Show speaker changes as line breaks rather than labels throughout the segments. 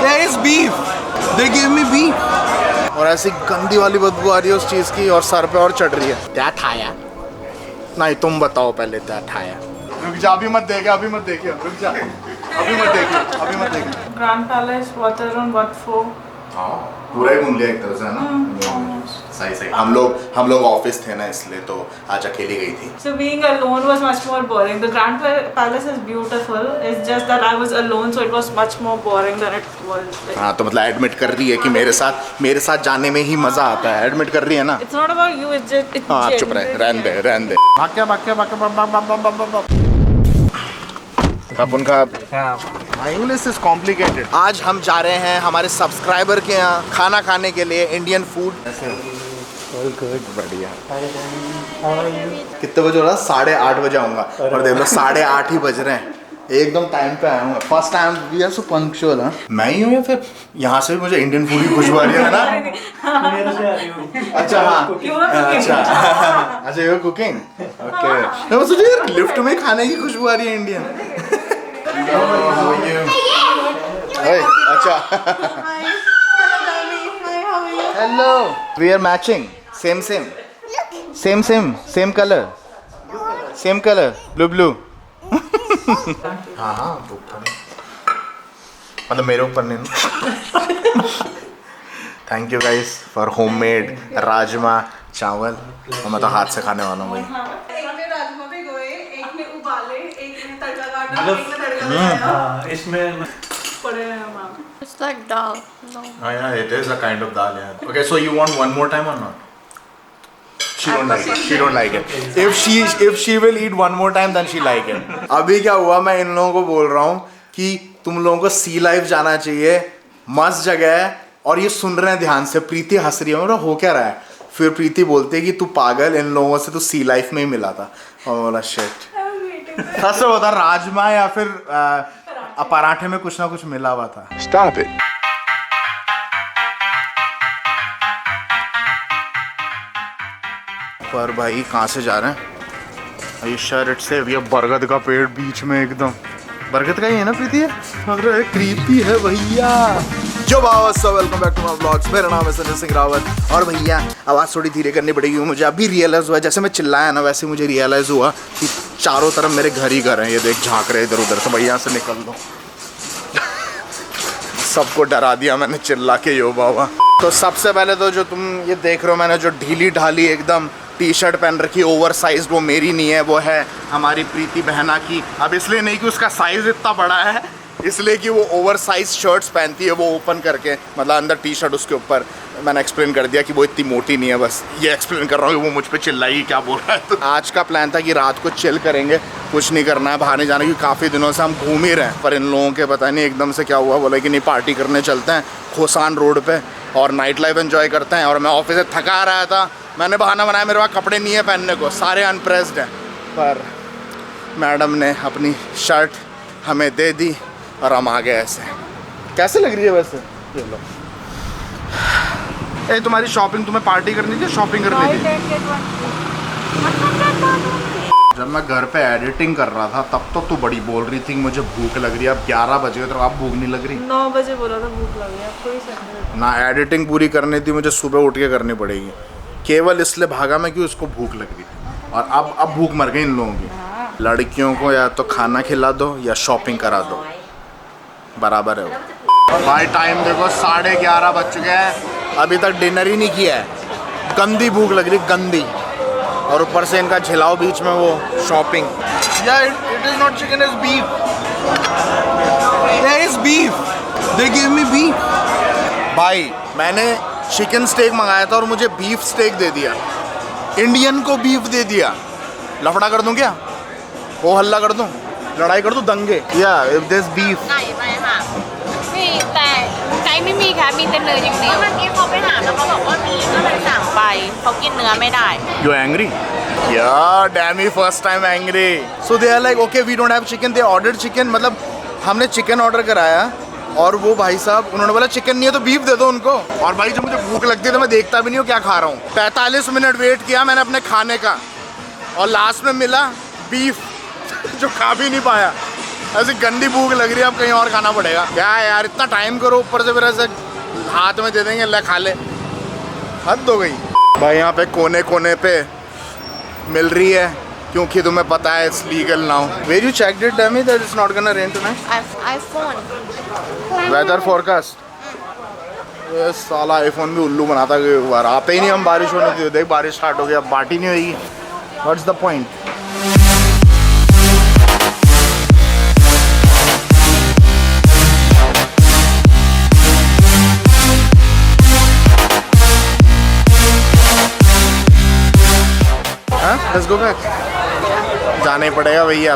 There is beef. They gave me beef. और ऐसी गंदी वाली बदबू आ रही है उस चीज की और सर पे और चढ़ रही है। क्या खाया? नहीं तुम बताओ पहले क्या खाया। रुक जा, अभी मत देखे, अभी मत देखिए, रुक जा, अभी मत देखिए, अभी मत देखिए।
Grand Palace, what around what for?
हाँ, पूरा ही घूम लिया एक तरह से, है ना? सही सही। हम लोग ऑफिस थे ना, इसलिए तो आज अकेली गई थी।
So being alone was much more boring. The Grand Palace is beautiful. It's just that I was alone, so it was much more boring than it was.
हाँ, तो मतलब एडमिट कर रही है कि मेरे साथ जाने में ही मजा आता है। एडमिट कर रही है ना?
It's not about you. It's just. It's
हाँ, आप चुप रहे, रहने दे। भाग क्या। अब उनका इंग्लिश इज कॉम्प्लिकेटेड। आज हम जा रहे हैं हमारे सब्सक्राइबर के यहाँ खाना खाने के लिए, इंडियन फूड। बढ़िया। कितने बजे हो रहा? 8:30 बजे आऊँगा और देख लो 8:30 ही बज रहे हैं। एकदम टाइम पे आया हूँ। First time we are so punctual. हाँ, मैं ही हूँ या फिर यहाँ से भी मुझे इंडियन फूड की खुशबू आ रही है ना? अच्छा हाँ, अच्छा यू कुकिंग, ओके। मैं सोच यार लिफ्ट में खाने की खुशबू आ रही है इंडियन। अच्छा, hello, we are matching, same colour, blue. हाँ मतलब मेरे ऊपर नहीं। Thank you guys for homemade rajma chawal. और मैं तो हाथ से खाने वाला हूँ भाई।
राजमा भिगोए, एक ने उबाले, एक ने तड़का काटा, एक ने तड़का लगाया। इसमें पड़े हैं मां।
It's like dal. No.
Oh yeah, it is a kind of dal, yeah. Okay, so you want one more time or not? She don't like it. If she will eat one more time, then she like it. अभी क्या हुआ, मैं इन लोगों को बोल रहा हूँ कि तुम लोगों को सी लाइफ जाना चाहिए, मस्त जगह है। और ये सुन रहे हैं ध्यान से। प्रीति हंस रही है, मेरा हो क्या रहा है? फिर प्रीति बोलती है कि तू पागल, इन लोगों से तो सी लाइफ में ही मिला था। और बोला शिट। सच होता राजमा या फिर पराठे में कुछ ना कुछ मिला हुआ था।
Stop it.
पर भाई कहाँ से जा रहे हैं? ये शर्ट से ये बरगद का पेड़ बीच में एकदम। बरगद का ही है ना प्रीति? अरे क्रीपी है भैया। जो बाबा, welcome back to my vlogs. मेरा नाम है संजय सिंह रावत। और भैया आवाज़ थोड़ी धीरे करनी पड़ेगी। मुझे अभी रियलाइज़ हुआ, जैसे मैं चिल्लाया ना वैसे मुझे रियलाइज़ हुआ कि चारों तरफ मेरे घर ही घर हैं। ये देख झांक रहे इधर उधर से। भैया से निकल दो। सबको डरा दिया मैंने चिल्ला के, यो बाबा। तो सबसे पहले तो जो तुम ये देख रहे हो, मैंने जो ढीली ढाली एकदम टी शर्ट पहन रखी ओवर साइज, वो मेरी नहीं है, वो है हमारी प्रीति बहना की। अब इसलिए नहीं कि उसका साइज़ इतना बड़ा है, इसलिए कि वो ओवर साइज शर्ट्स पहनती है, वो ओपन करके, मतलब अंदर टी शर्ट उसके ऊपर। मैंने एक्सप्लेन कर दिया कि वो इतनी मोटी नहीं है, बस ये एक्सप्लेन कर रहा हूँ कि वो मुझ पे चिल्लाई क्या बोल रहा है। तो आज का प्लान था कि रात को चिल करेंगे, कुछ नहीं करना है, बाहर नहीं जाना, क्योंकि काफ़ी दिनों से हम घूम ही रहे हैं। पर इन लोगों के पता नहीं एकदम से क्या हुआ, बोला कि नहीं पार्टी करने चलते हैं खोसान रोड पर और नाइट लाइफ एंजॉय करते हैं। और मैं ऑफिस से थका रहा था, मैंने बहाना बनाया मेरे पास कपड़े नहीं है पहनने को, सारे अनप्रेस्ड हैं। पर मैडम ने अपनी शर्ट हमें दे दी और हम आ गए ऐसे। कैसे लग रही है वैसे? ये लो। ए तुम्हारी शॉपिंग, तुम्हें पार्टी करनी थी, शॉपिंग करनी थी? जब मैं घर पे एडिटिंग कर रहा था तब तो तू बड़ी बोल रही थी मुझे भूख लग रही है। अब 11 बज गए तो अब भूख नहीं लग रही?
9 बजे बोला था भूख लग रही है। कोई सेंस
ना, एडिटिंग पूरी करनी थी मुझे, सुबह उठ के करनी पड़ेगी। केवल इसलिए भागा मैं कि उसको भूख लग रही थी। और अब भूख मर गई इन लोगों की। लड़कियों को या तो खाना खिला दो या शॉपिंग करा दो, बराबर है वो। भाई टाइम देखो 11:30 बज चुके हैं, अभी तक डिनर ही नहीं किया है। गंदी भूख लग रही, गंदी। और ऊपर से इनका झिलाओ बीच में वो शॉपिंग। या it is not chicken, is beef. There is beef, they give me beef. भाई मैंने चिकन स्टेक मंगाया था और मुझे बीफ स्टेक दे दिया। इंडियन को बीफ दे दिया। लफड़ा कर दूं क्या? वो हल्ला कर दूं, लड़ाई कर दूं, दंगे? या if this beef
มีแต่ไก่ไม่มีค่ะมีแต่เนื้ออย่างเดียวเมื่อกี้เขาไปถามแล้วเขาบอกว่ามีก็เลยสั่งไปเขากินเนื้อไม่ได้
You angry? Yeah, damn me first time angry. So they are like, okay, we don't have chicken. They ordered chicken. मतलब हमने चिकन ऑर्डर कराया और वो भाई साहब उन्होंने बोला चिकन नहीं है तो बीफ दे दो उनको। और भाई जब मुझे भूख लगती है तो मैं देखता भी नहीं हूँ क्या खा रहा हूँ। 45 मिनट वेट किया मैंने अपने खाने का और लास्ट में मिला बीफ जो खा भी नहीं पाया। ऐसी गंदी भूख लग रही है, अब कहीं और खाना पड़ेगा। क्या है यार, इतना टाइम करो, ऊपर से फिर ऐसे हाथ में दे देंगे, ले खा ले, हद हो गई। भाई यहाँ पे कोने कोने पे मिल रही है, क्योंकि तुम्हें पता है it's legal now. Where you checked it dummy that it's not gonna rain tonight?
iPhone
weather forecast. ये साला आईफोन भी उल्लू बनाता है, एक बार आते ही नहीं हम बारिश होने दी, देख बारिश स्टार्ट हो गई, अब बात ही नहीं होगी। What's the point? Let's go back. जाना ही पड़ेगा भैया,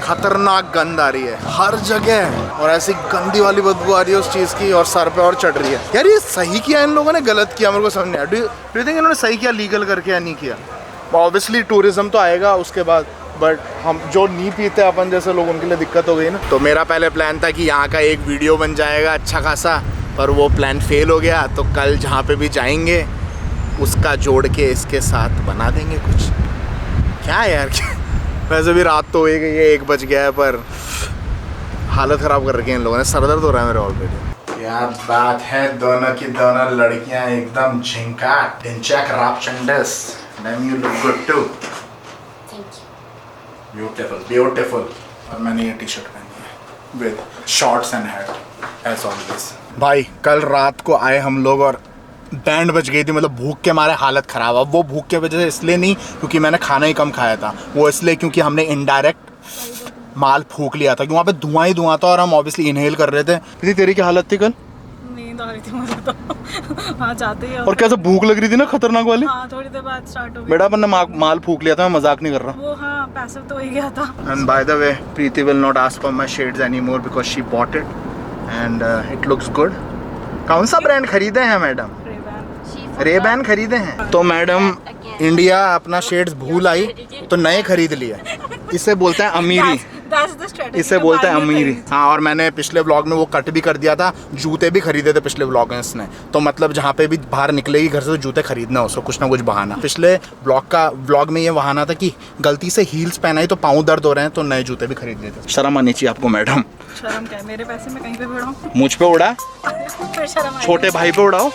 खतरनाक गंद आ रही है हर जगह, और ऐसी गंदी वाली बदबू आ रही है उस चीज़ की, और सर पे और चढ़ रही है। यार ये सही किया इन लोगों ने, गलत किया, मेरे को समझ नहीं आया। डू यू थिंक इन्होंने सही किया लीगल करके या नहीं किया? ऑब्वियसली टूरिज्म तो आएगा उसके बाद, बट हम जो नहीं पीते अपन जैसे लोग, उनके लिए दिक्कत हो गई ना। तो मेरा पहले प्लान था कि यहाँ का एक वीडियो बन जाएगा अच्छा खासा, पर वो प्लान फेल हो गया। तो कल जहाँ पे भी जाएंगे उसका जोड़ के इसके साथ बना देंगे कुछ। क्या यार, वैसे भी रात तो हो गई है, 1 बज गया है, पर हालत ख़राब कर रखी है इन लोगों ने, सरदर्द हो रहा है मेरे ऑलरेडी। क्या बात है, दोनों की दोनों लड़कियां एकदम झिंका ढिंचैक रापचंडस। Ma'am you look good too. Beautiful beautiful. और मैंने ये टी-शर्ट पहनी है with shorts and hat as always. भाई कल रात को आए हम लोग और बैंड बज गई थी, मतलब भूख के मारे हालत ख़राब। अब वो भूख के वजह से इसलिए नहीं क्योंकि मैंने खाना ही कम खाया था, वो इसलिए क्योंकि हमने इनडायरेक्ट माल फूक लिया था, क्योंकि वहाँ पे धुआं ही धुआं था और हम ऑब्वियसली इनहेल कर रहे थे। इतनी तेरी की हालत थी कल?
नींद आ रही थी मुझे तो वहाँ जाते ही।
और कैसे भूख लग रही थी ना खतरनाक वाली।
हाँ, थोड़ी देर बाद स्टार्ट हो गई।
बेटा अपन ने माल फूक लिया था, मैं मजाक नहीं कर रहा।
वो हाँ, पैसे तो ही गया था।
And by the way, Preeti will not ask for my shades anymore because she bought it and it looks good. कौन सा ब्रांड खरीदे हैं मैडम? रेबैन खरीदे हैं। तो मैडम इंडिया अपना शेड्स भूल आई तो नए खरीद लिए। इसे बोलते हैं अमीरी, इसे बोलते हैं अमीरी। हाँ, और मैंने पिछले व्लॉग में वो कट भी कर दिया था, जूते भी खरीदे थे पिछले व्लॉग में इसने। तो मतलब जहाँ पे भी बाहर निकलेगी घर से तो जूते खरीदना, उसको कुछ ना कुछ बहाना। पिछले व्लॉग में ये बहाना था कि गलती से हील्स पहनाई तो पाँव दर्द हो रहे हैं, तो नए जूते भी खरीद लिए थे। शर्म आनी चाहिए आपको मैडम।
शर्म क्या है, मेरे पैसे में कहीं पे भी उड़ाऊं?
मुझ पे उड़ा, छोटे भाई पे उड़ाओ।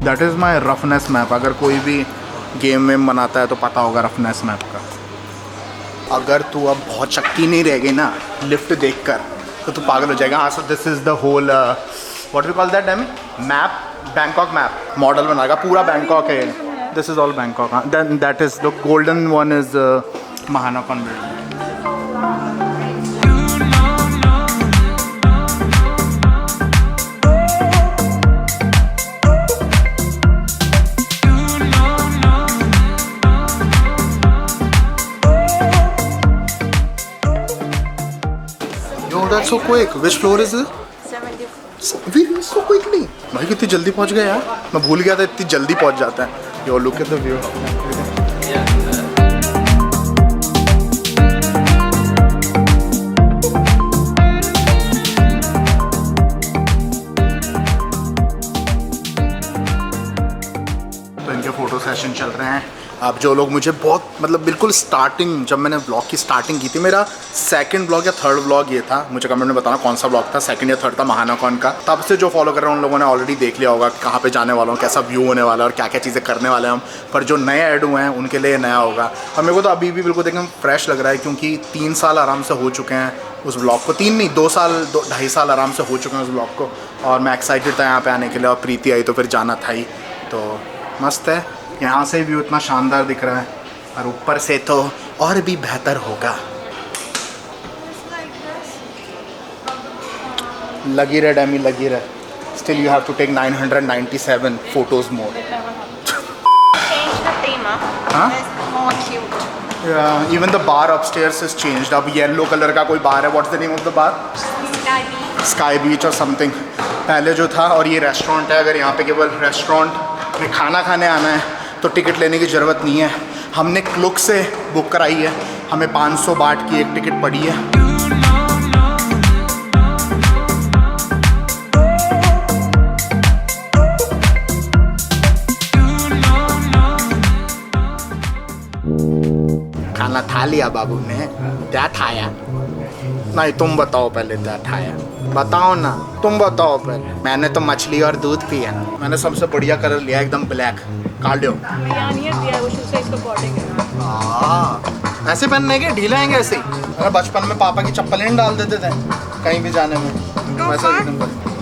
That is my roughness map. अगर कोई भी गेम में बनाता है तो पता होगा रफनेस मैप का। अगर तू अब बहुत शक्की नहीं रह गई ना लिफ्ट देखकर, तो तू पागल हो जाएगा। हाँ, so this is the whole what we call that dummy map, Bangkok map model बनाएगा पूरा बैंकॉक है। This is all Bangkok. हाँ, then that is the golden one is Mahanakhon building. That's so quick. Which floor is it? 74. We reached so quickly. भाई कितनी जल्दी पहुंच गए यार, मैं भूल गया था इतनी जल्दी पहुंच जाता है। Yo, look at the view. तो इनके फोटो सेशन चल रहे हैं। अब जो लोग मुझे बहुत मतलब बिल्कुल स्टार्टिंग, जब मैंने ब्लॉग की स्टार्टिंग की थी, मेरा सेकंड ब्लॉग या थर्ड ब्लॉग ये था, मुझे कमेंट में बताना कौन सा ब्लॉग था, सेकंड या थर्ड था महानाकॉन का। तब से जो फॉलो कर रहे हैं उन लोगों ने ऑलरेडी देख लिया होगा कहाँ पे जाने वाला हूँ, कैसा व्यू होने वाला है और क्या क्या चीज़ें करने वाले हैं हम। पर जो नए ऐड हुए हैं उनके लिए नया होगा। और मेरे को तो अभी भी बिल्कुल देखने में फ्रेश लग रहा है, क्योंकि 3 साल आराम से हो चुके हैं उस ब्लॉग को। 3 नहीं, 2 साल 2.5 साल आराम से हो चुके हैं उस ब्लॉग को। और मैं एक्साइटेड था यहाँ पे आने के लिए, और प्रीति आई तो फिर जाना था ही। तो मस्त है, यहाँ से व्यू इतना शानदार दिख रहा है, और ऊपर से तो और भी बेहतर होगा। लगी रहे डैमी, लगी रहे। Still you have to take 997 photos more.
Change the theme,
Huh?
It's more cute.
Even the bar upstairs is changed. अब येलो कलर का कोई बार है। What's the name of the bar?
Sky beach.
Sky beach और something. पहले जो था, और ये रेस्टोरेंट है। अगर यहाँ पे केवल रेस्टोरेंट में खाना खाने आना है तो टिकट लेने की ज़रूरत नहीं है। हमने क्लुक से बुक कराई है, हमें 500 बाट की एक टिकट पड़ी है। खाना खा लिया बाबू ने? क्या खाया? नहीं तुम बताओ पहले, क्या खाया बताओ ना, तुम बताओ पहले। मैंने तो मछली और दूध पिया। मैंने सबसे बढ़िया कलर लिया, एकदम ब्लैक। कार्डियो ऐसे पहनने के ढीले आएंगे ऐसे ही। अरे बचपन में पापा की चप्पलें नहीं डाल देते थे कहीं भी जाने में, वैसे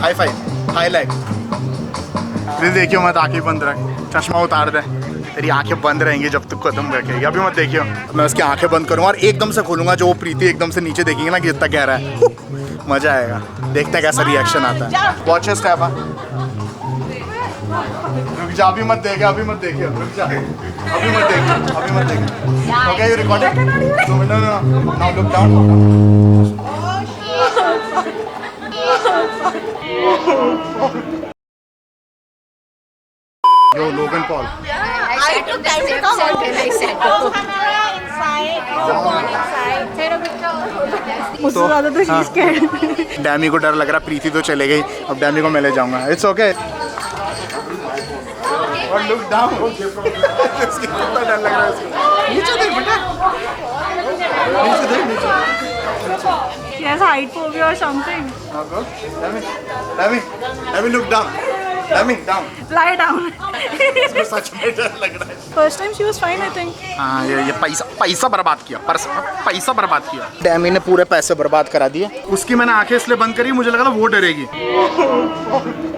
हाई फाइव हाई लाइक। देखियो मत आंखें बंद रख, चश्मा उतार दे, तेरी आंखें बंद रहेंगी जब तक कदम रखेगी। अभी मत देखियो, मैं उसकी आंखें बंद करूँगा और एकदम से खोलूंगा, जो वो प्रीति एकदम से नीचे देखेंगे ना कि इतना गहरा है, मजा आएगा। देखते हैं कैसा रिएक्शन आता है। Watch step. रुक जा, अभी मत देखिए, अभी मत देखिए, रुक जा, अभी मत देखिए, अभी मत देखिए। Okay you recording? No no no, now look down. Yo, Logan Paul.
I took time to come out and I said, "Go camera inside, phone inside." Take a picture.
मुझसे ज़्यादा तो she's scared.
डैमी को डर लग रहा, प्रीति तो चले गई, अब डैमी को मैं ले जाऊंगा। It's okay. और लुक डाउन। इसकी कितना डर लग रहा है इसको। नीचे देख बेटा, नीचे देख, नीचे।
She has height phobia or something.
डैमी look down, डैमी down.
Lie down.
इसको सच में डर लग रहा है।
First time she was fine, I think.
हाँ ये पैसा बर्बाद किया, पैसा बर्बाद किया। डैमी ने पूरे पैसे बर्बाद करा दिए। उसकी मैंने आंखें इसलिए बंद करी, मुझे लगा था वो डरेगी,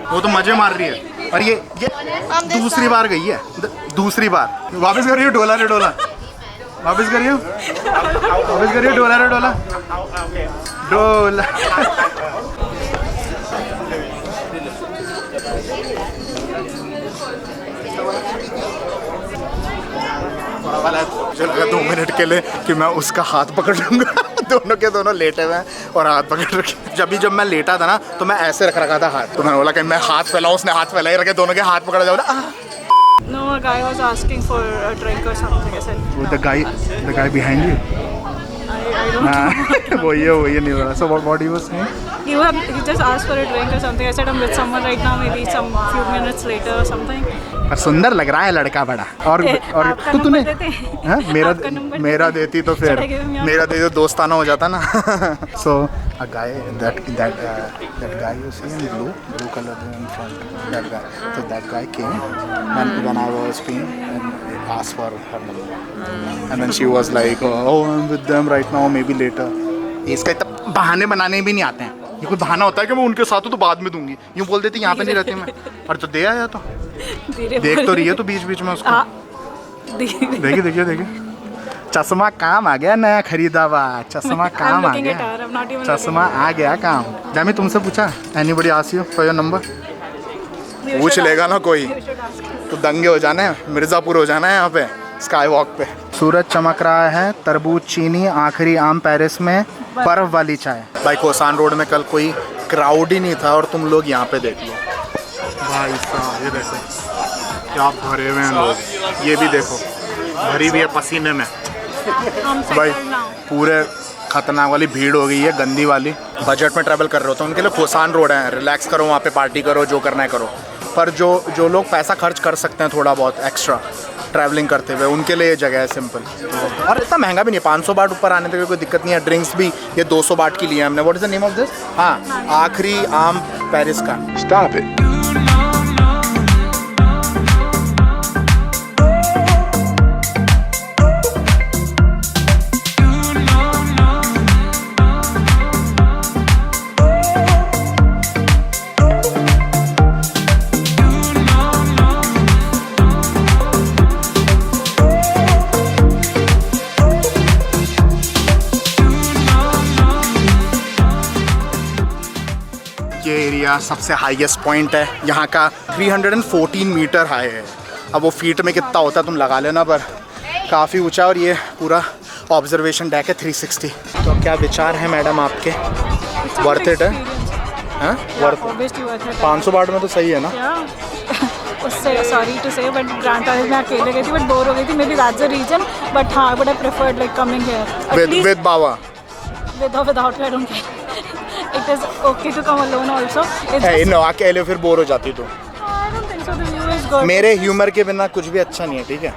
वो तो मजे मार रही है। और ये दूसरी बार गई है, दूसरी बार। वापस करिए, डोला रे डोला, वापस करिए, वापस करिए, डोला रे डोला, डोला। मुझे लगा 2 मिनट के लिए कि मैं उसका हाथ पकड़ लूंगा। दोनों के दोनों लेटे हुए हैं और हाथ पकड़ रखे। जब मैं लेटा था ना तो मैं ऐसे रख रखा था हाथ, तो मैंने बोला कि मैं हाथ फैलाऊं, उसने हाथ फैला ही रखे, दोनों के हाथ पकड़ जाओ।
No, a guy was asking for a drink or something. I said, no.
The guy behind you.
I don't know.
वो ये नहीं हो रहा। So what he was saying?
He just asked for a drink or something. I said I'm with someone right now. Maybe some few minutes later or something.
पर सुंदर लग रहा है लड़का बड़ा। और तो तूने मेरा देती तो फिर मेरा दे दो, दोस्ताना हो जाता ना। So a guy that guy you see in blue color in front, that guy. So that guy came when I was peeing and asked for her number, and then she was like, oh I'm with them right now, maybe later. इसका इतना बहाने बनाने भी नहीं आते हैं। ये कोई बहाना होता है कि मैं उनके साथ हूँ तो बाद में दूंगी, यूँ बोल देती यहाँ पे नहीं रहती मैं। और तो दे आया तो देख तो रही है तो बीच बीच में उसको देखिए चश्मा काम आ गया, नया खरीदा हुआ चश्मा काम आ गया, चश्मा आ गया काम। जैमी तुमसे पूछा anybody ask you for your number? पूछ लेगा ना कोई तो दंगे हो जाने हैं, मिर्ज़ापुर हो जाना है यहाँ पे स्काई वॉक पे। सूरज चमक रहा है, तरबूज चीनी, आखिरी आम पेरिस में, बर्फ वाली चाय। भाई कोसान रोड में कल कोई क्राउड ही नहीं था और तुम लोग यहाँ पे देख लो भाई साहब, ये देखो क्या भरे हुए हैं लोग, ये भी देखो भरी भी है पसीने में। भाई पूरे खतरनाक वाली भीड़ हो गई है, गंदी वाली। बजट में ट्रैवल कर रहे हो तो उनके लिए कोसान रोड है, रिलैक्स करो वहाँ पे, पार्टी करो, जो करना है करो। पर जो लोग पैसा खर्च कर सकते हैं थोड़ा बहुत एक्स्ट्रा ट्रैवलिंग करते हुए, उनके लिए ये जगह है सिंपल। और इतना महंगा भी नहीं, 500 बाट ऊपर आने तक कोई दिक्कत नहीं है। ड्रिंक्स भी ये 200 बाट की लिए हमने। What is the name of this? हाँ, आखिरी आम पेरिस का। Stop it. ये एरिया सबसे हाईएस्ट पॉइंट है यहाँ का, 314 मीटर हाई है। अब वो फीट में कितना होता है तुम लगा लेना, पर काफ़ी ऊंचा। और ये पूरा ऑब्जर्वेशन डेक है 360। तो क्या विचार है मैडम आपके? वर्थ इट है? हैं वर्थ
ऑब्वियसली वर्थ इट
500 बाट में तो सही है ना
उससे sorry to say but grand palace में अकेले गई थी बट बोर हो गई थी maybe that's the reason but हाँ but I preferred like coming here
with बाबा
with or without you I don't care it is okay to come alone also it's
है
just,
नो अकेले फिर bore हो जाती तो
I don't think so the view is good
मेरे humour के बिना कुछ भी अच्छा नहीं है ठीक है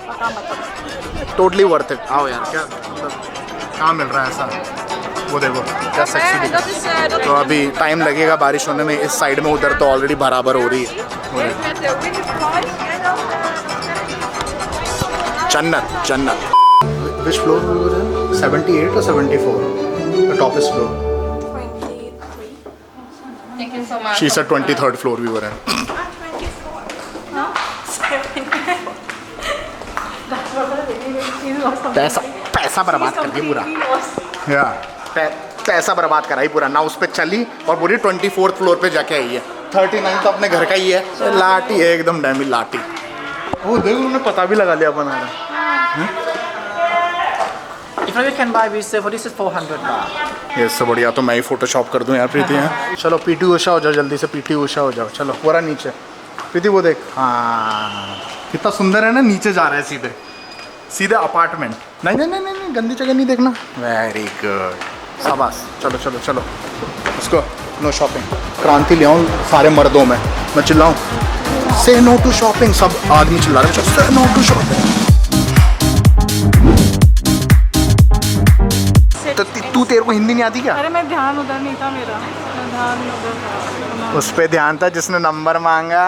पता मतलब
टोटली वर्थ इट आओ यार क्या मतलब कहाँ मिल रहा है ऐसा वो देखो क्या सेक्सी तो अभी टाइम लगेगा बारिश होने में इस साइड में उधर तो ऑलरेडी बराबर हो रही है जन्नत जन्नत विच floor 78 or 74 the top is floor
23
Thank you so much.
she said 23rd floor we were in पैसा पैसा बर्बाद कर दी पूरा या पैसा बर्बाद करा ही पूरा ना उस पर चली और पूरी 24th फ्लोर पे जाके आई है 39 तो अपने घर का ही है लाटी है एकदम डैमी लाटी वो देखो उन्होंने पता भी लगा लिया बना रहा
If you can buy resale for this is 400 baht.
ये इससे बढ़िया तो मैं ही फोटोशॉप कर दूं यार प्रीति हैं चलो पीटी उषा हो जाओ जल्दी से पीटी उषा हो जाओ चलो पूरा नीचे प्रीति वो देख हाँ कितना सुंदर है ना नीचे जा रहा है सीधे सीधे अपार्टमेंट नहीं नहीं नहीं नहीं गंदी जगह नहीं देखना वेरी गुड शाबाश चलो चलो चलो उसको नो शॉपिंग क्रांति ले आऊँ सारे मर्दों में मैं चिल्लाऊँ से नो टू शॉपिंग सब आदमी चिल्ला रहे से नो टू शॉपिंग तो तू तेरे को हिंदी नहीं आती क्या
अरे मैं ध्यान उधर नहीं था मेरा ध्यान उधर था
उस पे ध्यान था जिसने नंबर मांगा